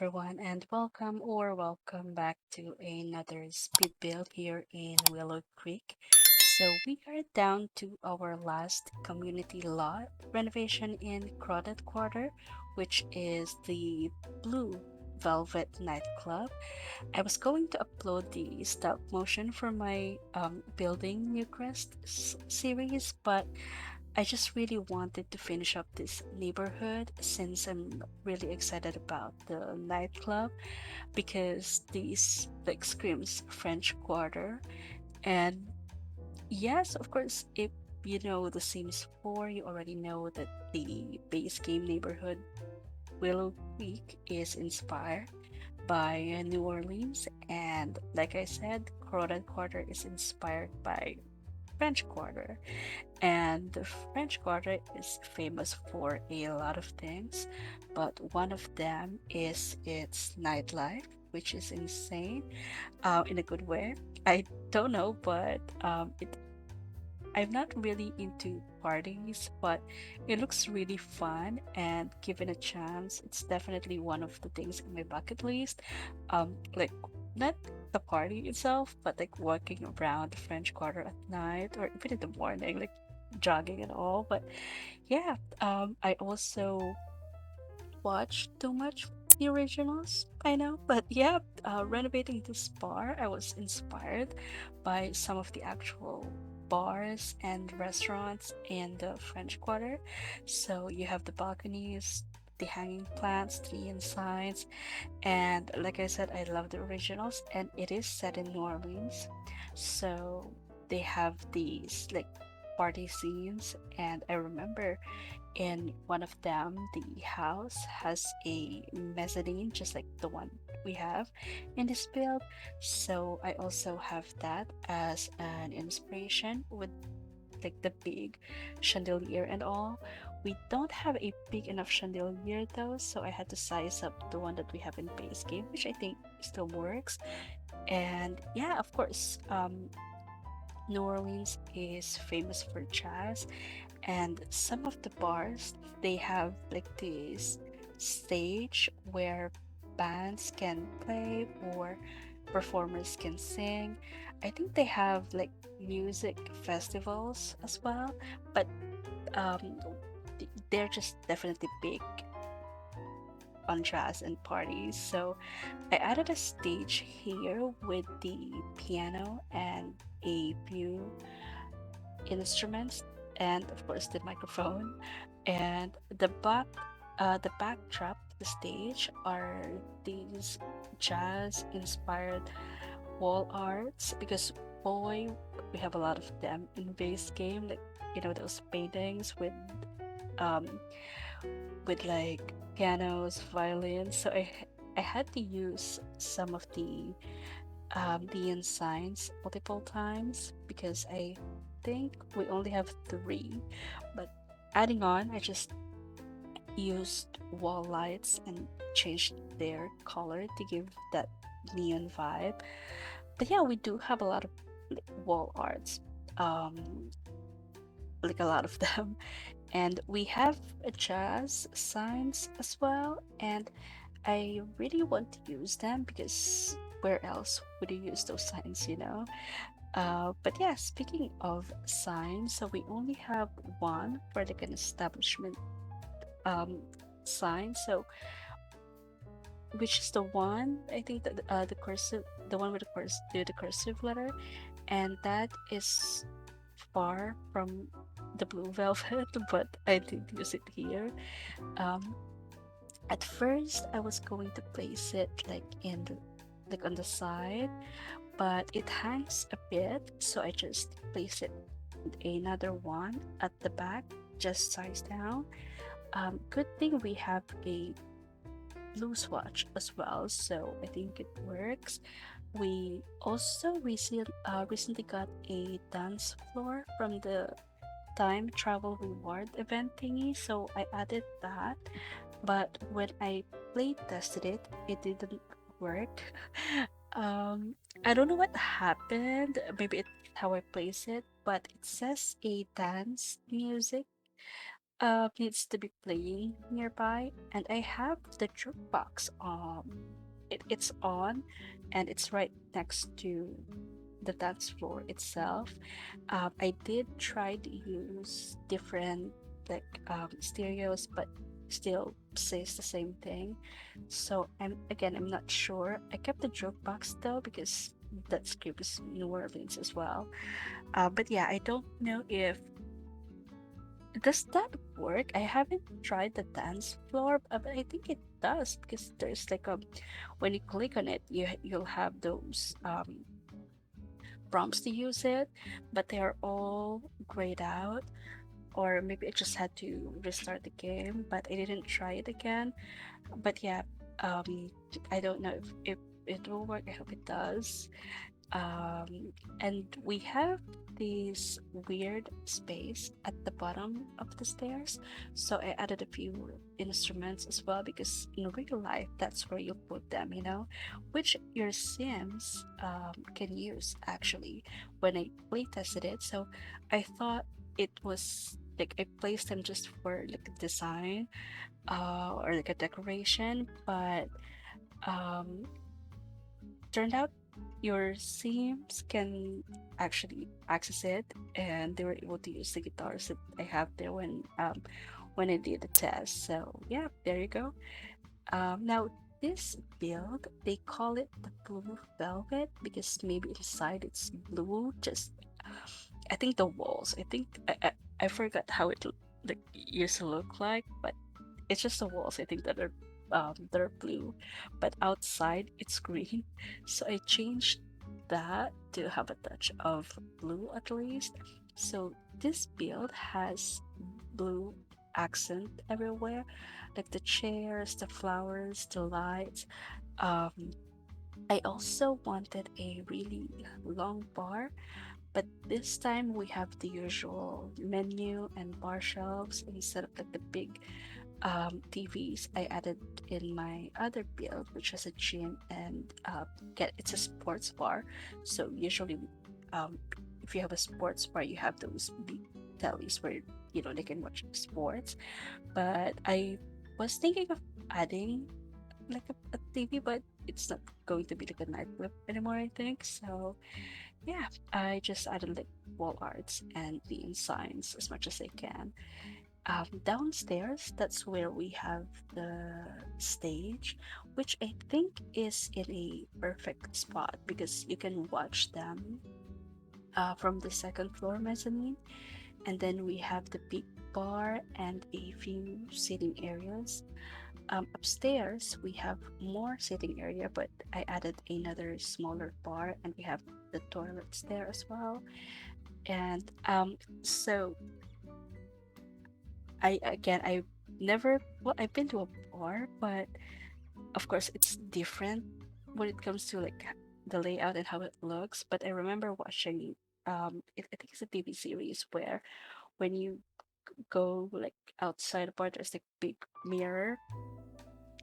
everyone, and welcome back to another speed build here in Willow Creek. So, we are down to our last community lot renovation in Crawdad Quarter, which is the Blue Velvet Nightclub. I was going to upload the stop motion for my Building New Crest series, but I just really wanted to finish up this neighborhood since I'm really excited about the nightclub because these like screams French Quarter. And yes, of course, if you know The Sims 4, you already know that the base game neighborhood Willow Creek is inspired by New Orleans, and like I said, Crawdad Quarter is inspired by French Quarter. And the French Quarter is famous for a lot of things, but one of them is its nightlife, which is insane, in a good way. I don't know, but I'm not really into parties, but it looks really fun. And given a chance, it's definitely one of the things in my bucket list. Like not the party itself, but like walking around the French Quarter at night or even in the morning, like jogging and all. But yeah, I also watch too much the originals, I know. But yeah, renovating this bar, I was inspired by some of the actual bars and restaurants in the French Quarter. So you have the balconies, the hanging plants, the neon signs, and like I said, I love the originals, and it is set in New Orleans. So they have these like party scenes, and I remember in one of them, the house has a mezzanine, just like the one we have in this build. So I also have that as an inspiration with like the big chandelier and all. We don't have a big enough chandelier though, so I had to size up the one that we have in base game, which I think still works. And yeah, of course, New Orleans is famous for jazz, and some of the bars they have like this stage where bands can play or performers can sing. I think they have like music festivals as well, but um they're just definitely big on jazz and parties. So I added a stage here with the piano and a few instruments, and of course the microphone, and the backdrop, the stage are these jazz inspired wall arts because boy, we have a lot of them in base game, like those paintings um with like pianos, violins. So I had to use some of the signs multiple times because I think we only have three. But adding on, I just used wall lights and changed their color to give that neon vibe. But yeah, we do have a lot of like, wall arts, um, like a lot of them, and we have jazz signs as well. And I really want to use them because where else would you use those signs, you know? But yeah, speaking of signs, so we only have one for like an establishment um, sign. So which is the one I think that the cursive, the one with the cursive letter, and that is far from the blue velvet, but I did use it here. Um, at first, I was going to place it like like on the side, but it hangs a bit, so I just place it another one at the back, just size down. Good thing we have a blue swatch as well, so I think it works. We also recently got a dance floor from the time travel reward event thingy, so I added that. But when I play tested it, it didn't work. um, I don't know what happened. Maybe it's how I place it, but it says a dance music needs to be playing nearby, and I have the jukebox it's on, and it's right next to the dance floor itself. I did try to use different stereos, but still says the same thing. So I'm not sure. I kept the jukebox though because that script is New Orleans as well. But yeah, I don't know if does that work. I haven't tried the dance floor, but I think it does because there's like a when you click on it, you'll have those prompts to use it, but they are all grayed out. Or maybe I just had to restart the game, but I didn't try it again. But yeah, um, I don't know if it will work. I hope it does. And we have this weird space at the bottom of the stairs, so I added a few instruments as well because in real life that's where you put them, which your sims can use actually when I play tested it. So I thought it was like I placed them just for like a design or like a decoration, but um turned out your Sims can actually access it, and they were able to use the guitars that I have there when I did the test. So yeah, there you go. Now this build they call it the blue velvet because maybe inside it's blue. Just I think the walls. I forgot how it like used to look like, but it's just the walls I think that are blue, but outside it's green. So I changed that to have a touch of blue at least. So this build has blue accent everywhere, like the chairs, the flowers, the lights. Um, I also wanted a really long bar, but this time we have the usual menu and bar shelves instead of like the big TVs I added in my other build, which has a gym and get it's a sports bar. So usually, um, if you have a sports bar, you have those big tellies where they can watch sports. But I was thinking of adding like a TV, but it's not going to be like a nightclub anymore. I think so. Yeah, I just added like wall arts and neon signs as much as I can. Downstairs, that's where we have the stage, which I think is in a perfect spot because you can watch them from the second floor mezzanine. And then we have the big bar and a few sitting areas. Upstairs, we have more sitting area, but I added another smaller bar and we have the toilets there as well. And so I never well I've been to a bar, but of course it's different when it comes to like the layout and how it looks. But I remember watching I think it's a TV series where when you go like outside the bar there's like big mirror.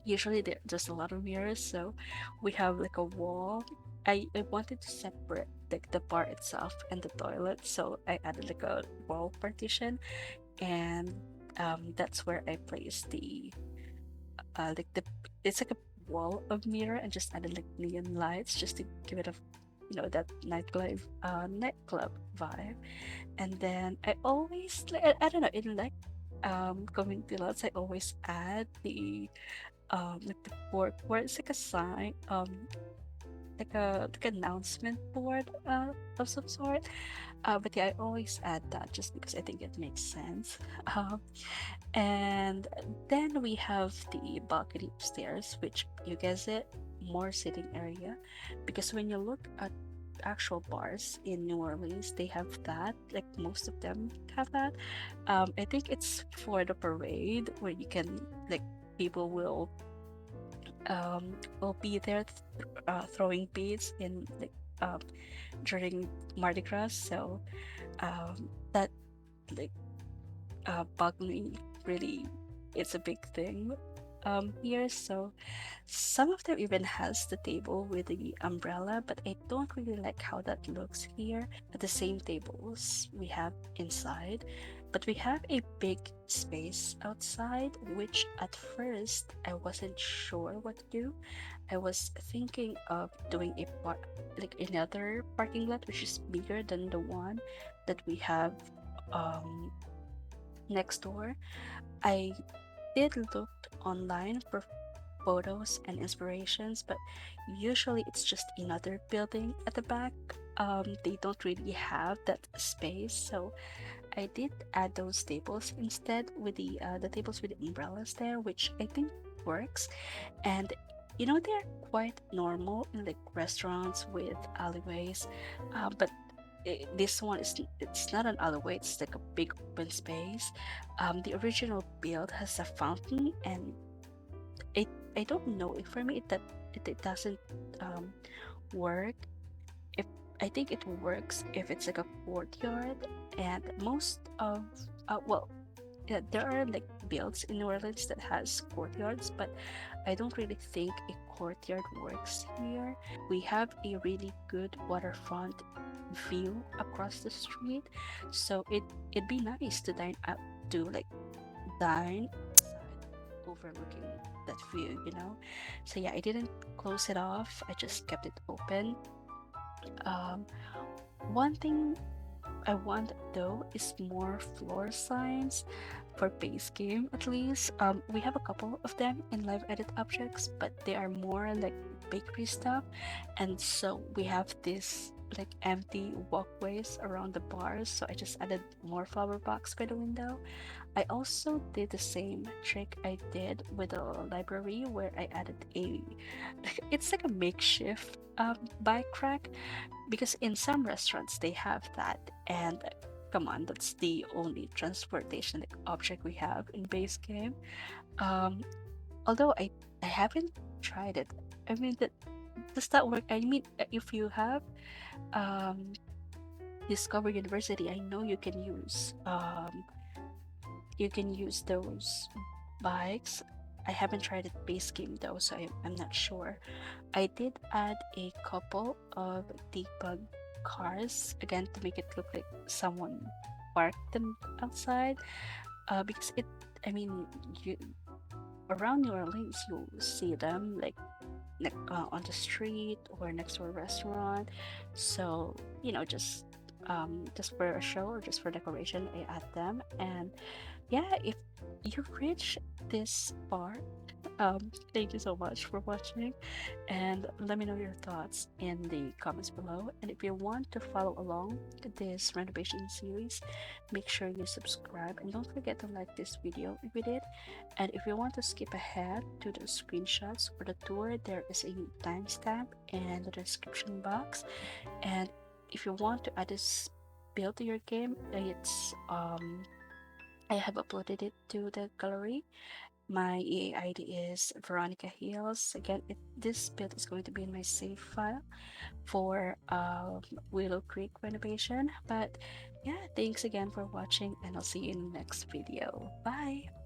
Usually there's a lot of mirrors, so we have like a wall. I wanted to separate like the bar itself and the toilet, so I added like a wall partition, and that's where I placed the like the it's like a wall of mirror and just added like neon lights just to give it a that nightclub vibe. And then I always like I don't know in like community lots I always add the like the board where it's like a sign like an announcement board of some sort. But yeah, I always add that just because I think it makes sense. Um, and then we have the balcony upstairs, which you guess it, more sitting area. Because when you look at actual bars in New Orleans, they have that. Like most of them have that. I think it's for the parade where you can like people will be there throwing beads in like during Mardi Gras. So that like balcony really it's a big thing here. So some of them even has the table with the umbrella, but I don't really like how that looks here at the same tables we have inside. But we have a big space outside, which at first I wasn't sure what to do. I was thinking of doing like another parking lot, which is bigger than the one that we have um, next door. I did look online for photos and inspirations, but usually it's just another building at the back. They don't really have that space, so I did add those tables instead with the tables with the umbrellas there, which I think works. And they're quite normal in like restaurants with alleyways, but this one is it's not an alleyway, it's like a big open space. The original build has a fountain, and it I don't know if for me it doesn't um work if I think it works if it's like a courtyard. And most of well, yeah, there are like builds in New Orleans that has courtyards, but I don't really think a courtyard works here. We have a really good waterfront view across the street, so it'd be nice to dine outside overlooking that view. So yeah, I didn't close it off. I just kept it open. Um, One thing I want though is more floor signs for base game at least. We have a couple of them in live edit objects, but they are more like bakery stuff, and so we have this like empty walkways around the bars. So I just added more flower box by the window. I also did the same trick I did with the library where I added a it's like a makeshift bike rack, because in some restaurants they have that. And come on, that's the only transportation like, object we have in base game. um Although I haven't tried it. I mean, that does that work? I mean, if you have um Discover University, I know you can use those bikes. I haven't tried it base game though, so I'm not sure. I did add a couple of debug cars again to make it look like someone parked them outside. Because I mean, you around New Orleans, you see them like on the street or next to a restaurant. So just for a show or just for decoration, I add them. And yeah, if you've reached this far, thank you so much for watching, and let me know your thoughts in the comments below. And if you want to follow along this renovation series, make sure you subscribe and don't forget to like this video if you did. And if you want to skip ahead to the screenshots for the tour, there is a timestamp in the description box. And if you want to add this build to your game, it's I have uploaded it to the gallery. My EA ID is veronicahills. Again, this build is going to be in my save file for Willow Creek renovation. But yeah, thanks again for watching, and I'll see you in the next video. Bye!